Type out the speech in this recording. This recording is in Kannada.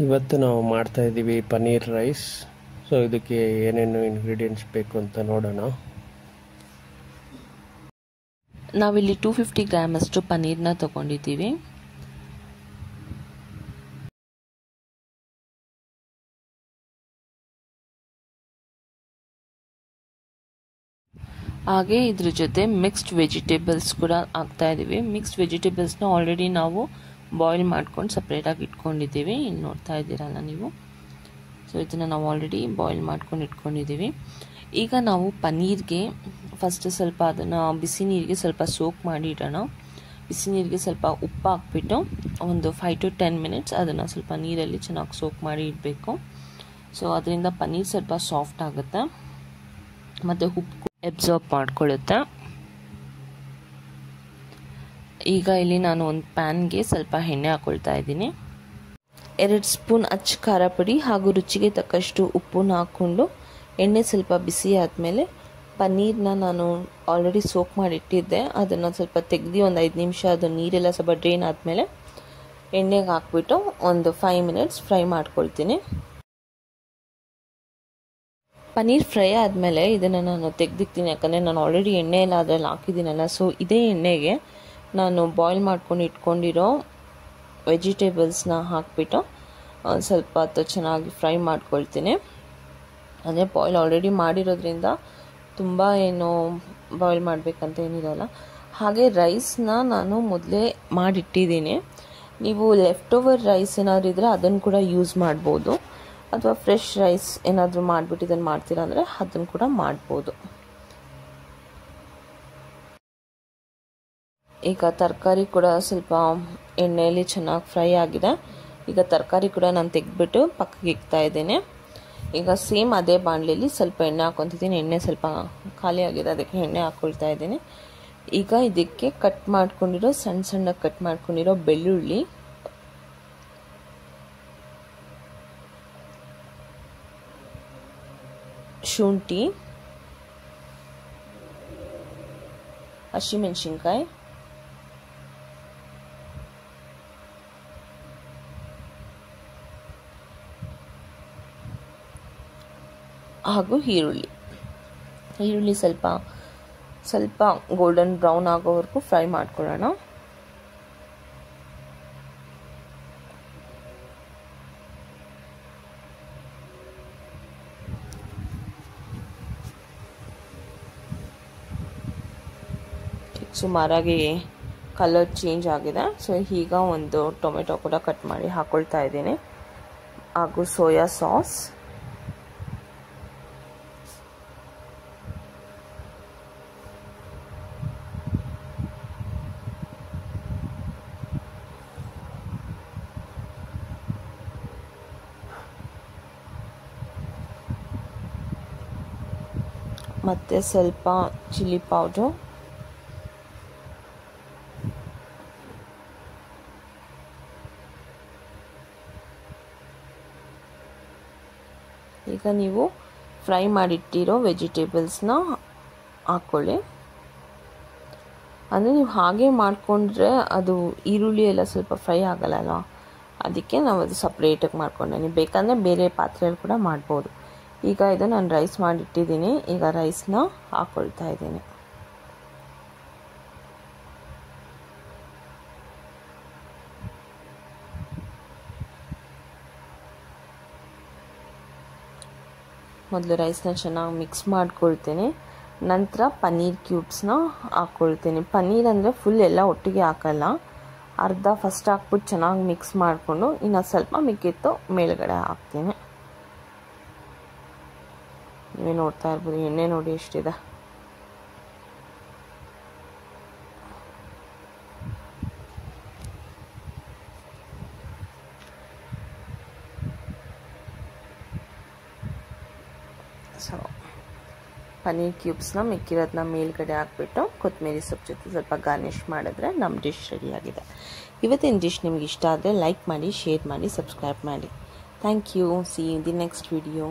ಇವತ್ತು ನಾವು ಮಾಡ್ತಾ ಇದ್ದೀವಿ ಪನ್ನೀರ್ ರೈಸ್. ಸೊ ಇದಕ್ಕೆ ಏನೇನು ಇಂಗ್ರೀಡಿಯೆಂಟ್ಸ್ ಬೇಕು ಅಂತ ನೋಡೋಣ. ನಾವಿಲ್ಲಿ 250 ಗ್ರಾಮ್ ಅಷ್ಟು ಪನ್ನೀರ್ನ ತಗೊಂಡಿದ್ದೀವಿ. ಹಾಗೆ ಇದ್ರ ಜೊತೆ ಮಿಕ್ಸ್ಡ್ ವೆಜಿಟೇಬಲ್ಸ್ ಕೂಡ ಹಾಕ್ತಾ ಇದ್ದೀವಿ. ಮಿಕ್ಸ್ಡ್ ವೆಜಿಟೇಬಲ್ಸ್ನ ಆಲ್ರೆಡಿ ನಾವು ಬಾಯ್ಲ್ ಮಾಡ್ಕೊಂಡು ಸಪ್ರೇಟಾಗಿ ಇಟ್ಕೊಂಡಿದ್ದೀವಿ. ಇನ್ನು ನೋಡ್ತಾ ಇದ್ದೀರಲ್ಲ ನೀವು. ಸೊ ಇದನ್ನು ನಾವು ಆಲ್ರೆಡಿ ಬಾಯ್ಲ್ ಮಾಡ್ಕೊಂಡು ಇಟ್ಕೊಂಡಿದ್ದೀವಿ. ಈಗ ನಾವು ಪನ್ನೀರ್ಗೆ ಫಸ್ಟ್ ಸ್ವಲ್ಪ ಅದನ್ನು ಬಿಸಿ ನೀರಿಗೆ ಸ್ವಲ್ಪ ಸೋಕ್ ಮಾಡಿ ಇಡೋಣ. ಬಿಸಿ ನೀರಿಗೆ ಸ್ವಲ್ಪ ಉಪ್ಪು ಹಾಕ್ಬಿಟ್ಟು ಒಂದು 5 to 10 ಮಿನಿಟ್ಸ್ ಅದನ್ನು ಸ್ವಲ್ಪ ನೀರಲ್ಲಿ ಚೆನ್ನಾಗಿ ಸೋಕ್ ಮಾಡಿ ಇಡಬೇಕು. ಸೊ ಅದರಿಂದ ಪನ್ನೀರ್ ಸ್ವಲ್ಪ ಸಾಫ್ಟ್ ಆಗುತ್ತೆ ಮತ್ತು ಉಪ್ಪು ಅಬ್ಸಾರ್ಬ್ ಮಾಡ್ಕೊಳ್ಳುತ್ತೆ. ಈಗ ಇಲ್ಲಿ ನಾನು ಒಂದು ಪ್ಯಾನ್ಗೆ ಸ್ವಲ್ಪ ಎಣ್ಣೆ ಹಾಕ್ಕೊಳ್ತಾ ಇದ್ದೀನಿ. 2 ಸ್ಪೂನ್ ಅಚ್ಚ ಖಾರ ಪುಡಿ ಹಾಗೂ ರುಚಿಗೆ ತಕ್ಕಷ್ಟು ಉಪ್ಪನ್ನ ಹಾಕ್ಕೊಂಡು ಎಣ್ಣೆ ಸ್ವಲ್ಪ ಬಿಸಿ ಆದಮೇಲೆ ಪನ್ನೀರನ್ನ ನಾನು ಆಲ್ರೆಡಿ ಸೋಕ್ ಮಾಡಿಟ್ಟಿದ್ದೆ ಅದನ್ನು ಸ್ವಲ್ಪ ತೆಗೆದು ಒಂದು 5 ನಿಮಿಷ ಅದು ನೀರೆಲ್ಲ ಸ್ವಲ್ಪ ಡ್ರೈನ್ ಆದಮೇಲೆ ಎಣ್ಣೆಗೆ ಹಾಕ್ಬಿಟ್ಟು ಒಂದು 5 ಮಿನಿಟ್ಸ್ ಫ್ರೈ ಮಾಡ್ಕೊಳ್ತೀನಿ. ಪನ್ನೀರ್ ಫ್ರೈ ಆದಮೇಲೆ ಇದನ್ನು ನಾನು ತೆಗೆದಿಕ್ತೀನಿ, ಯಾಕಂದರೆ ನಾನು ಆಲ್ರೆಡಿ ಎಣ್ಣೆ ಎಲ್ಲ ಅದರಲ್ಲಿ ಹಾಕಿದ್ದೀನಲ್ಲ. ಸೊ ಇದೇ ಎಣ್ಣೆಗೆ ನಾನು ಬಾಯ್ಲ್ ಮಾಡ್ಕೊಂಡು ಇಟ್ಕೊಂಡಿರೋ ವೆಜಿಟೇಬಲ್ಸ್ನ ಹಾಕಿಬಿಟ್ಟು ಸ್ವಲ್ಪ ಹೊತ್ತು ಚೆನ್ನಾಗಿ ಫ್ರೈ ಮಾಡ್ಕೊಳ್ತೀನಿ. ಅಂದರೆ ಬಾಯ್ಲ್ ಆಲ್ರೆಡಿ ಮಾಡಿರೋದ್ರಿಂದ ತುಂಬ ಏನು ಬಾಯ್ಲ್ ಮಾಡಬೇಕಂತ ಏನಿರಲ್ಲ. ಹಾಗೆ ರೈಸ್ನ ನಾನು ಮೊದಲೇ ಮಾಡಿಟ್ಟಿದ್ದೀನಿ. ನೀವು ಲೆಫ್ಟ್ ಓವರ್ ರೈಸ್ ಏನಾದರೂ ಇದ್ದರೆ ಅದನ್ನು ಕೂಡ ಯೂಸ್ ಮಾಡ್ಬೋದು, ಅಥವಾ ಫ್ರೆಶ್ ರೈಸ್ ಏನಾದರೂ ಮಾಡಿಬಿಟ್ಟು ಇದನ್ನು ಮಾಡ್ತೀರಾ ಅಂದರೆ ಅದನ್ನು ಕೂಡ ಮಾಡ್ಬೋದು. ಈಗ ತರಕಾರಿ ಕೂಡ ಸ್ವಲ್ಪ ಎಣ್ಣೆಯಲ್ಲಿ ಚೆನ್ನಾಗಿ ಫ್ರೈ ಆಗಿದೆ. ಈಗ ತರಕಾರಿ ಕೂಡ ನಾನು ತೆಗೆದ್ಬಿಟ್ಟು ಪಕ್ಕಕ್ಕೆ ಇಕ್ತಾ ಇದ್ದೇನೆ. ಈಗ ಸೇಮ್ ಅದೇ ಬಾಣಲೆಯಲ್ಲಿ ಸ್ವಲ್ಪ ಎಣ್ಣೆ ಹಾಕ್ಕೊತಿದ್ದೀನಿ. ಎಣ್ಣೆ ಸ್ವಲ್ಪ ಖಾಲಿ ಆಗಿದೆ, ಅದಕ್ಕೆ ಎಣ್ಣೆ ಹಾಕ್ಕೊಳ್ತಾ ಇದ್ದೀನಿ. ಈಗ ಇದಕ್ಕೆ ಕಟ್ ಮಾಡ್ಕೊಂಡಿರೋ ಸಣ್ಣದಾಗಿ ಕಟ್ ಮಾಡ್ಕೊಂಡಿರೋ ಬೆಳ್ಳುಳ್ಳಿ, ಶುಂಠಿ, ಹಸಿಮೆಣಸಿನ್ಕಾಯಿ, ಹಾಗೂ ಈರುಳ್ಳಿ ಸ್ವಲ್ಪ ಗೋಲ್ಡನ್ ಬ್ರೌನ್ ಆಗೋವರೆಗೂ ಫ್ರೈ ಮಾಡ್ಕೊಳ್ಳೋಣ. ಸುಮಾರಾಗಿ ಕಲರ್ ಚೇಂಜ್ ಆಗಿದೆ. ಸೊ ಈಗ ಒಂದು ಟೊಮೆಟೊ ಕೂಡ ಕಟ್ ಮಾಡಿ ಹಾಕೊಳ್ತಾ ಇದ್ದೀನಿ, ಹಾಗೂ ಸೋಯಾ ಸಾಸ್, ಮತ್ತು ಸ್ವಲ್ಪ ಚಿಲ್ಲಿ ಪೌಡರ್, ಈಗ ನೀವು ಫ್ರೈ ಮಾಡಿಟ್ಟಿರೋ ವೆಜಿಟೇಬಲ್ಸ್ನ ಹಾಕ್ಕೊಳ್ಳಿ. ಅಂದರೆ ನೀವು ಹಾಗೆ ಮಾಡಿಕೊಂಡ್ರೆ ಅದು ಈರುಳ್ಳಿ ಎಲ್ಲ ಸ್ವಲ್ಪ ಫ್ರೈ ಆಗಲ್ಲ, ಅದಕ್ಕೆ ನಾವು ಅದು ಸಪ್ರೇಟಾಗಿ ಮಾಡ್ಕೊಂಡೆ. ನೀವು ಬೇಕಂದರೆ ಬೇರೆ ಪಾತ್ರೆಯಲ್ಲಿ ಕೂಡ ಮಾಡ್ಬೋದು. ಈಗ ಇದು ನಾನು ರೈಸ್ ಮಾಡಿಟ್ಟಿದ್ದೀನಿ. ಈಗ ರೈಸ್ನ ಹಾಕ್ಕೊಳ್ತಾ ಇದ್ದೀನಿ. ಮೊದಲು ರೈಸ್ನ ಚೆನ್ನಾಗಿ ಮಿಕ್ಸ್ ಮಾಡ್ಕೊಳ್ತೀನಿ. ನಂತರ ಪನ್ನೀರ್ ಕ್ಯೂಬ್ಸ್ನ ಹಾಕ್ಕೊಳ್ತೀನಿ. ಪನ್ನೀರ್ ಅಂದರೆ ಫುಲ್ ಎಲ್ಲ ಒಟ್ಟಿಗೆ ಹಾಕಲ್ಲ, ಅರ್ಧ ಫಸ್ಟ್ ಹಾಕ್ಬಿಟ್ಟು ಚೆನ್ನಾಗಿ ಮಿಕ್ಸ್ ಮಾಡಿಕೊಂಡು ಇನ್ನು ಸ್ವಲ್ಪ ಮಿಕ್ಕಿತ್ತು ಮೇಲ್ಗಡೆ ಹಾಕ್ತೀನಿ. ನೀವೇ ನೋಡ್ತಾ ಇರ್ಬೋದು, ಎಣ್ಣೆ ನೋಡಿ ಎಷ್ಟಿದೆ. ಸೊ ಪನ್ನೀರ್ ಕ್ಯೂಬ್ಸ್ನ ಮಿಕ್ಕಿರೋದನ್ನ ಮೇಲ್ಗಡೆ ಹಾಕ್ಬಿಟ್ಟು ಕೊತ್ತಂಬರಿ ಸೊಪ್ಪು ಜೊತೆ ಸ್ವಲ್ಪ ಗಾರ್ನಿಷ್ ಮಾಡಿದ್ರೆ ನಮ್ಮ ಡಿಶ್ ರೆಡಿಯಾಗಿದೆ. ಇವತ್ತಿನ ಡಿಶ್ ನಿಮ್ಗೆ ಇಷ್ಟ ಆದರೆ ಲೈಕ್ ಮಾಡಿ, ಶೇರ್ ಮಾಡಿ, ಸಬ್ಸ್ಕ್ರೈಬ್ ಮಾಡಿ. Thank you. See you in the next video.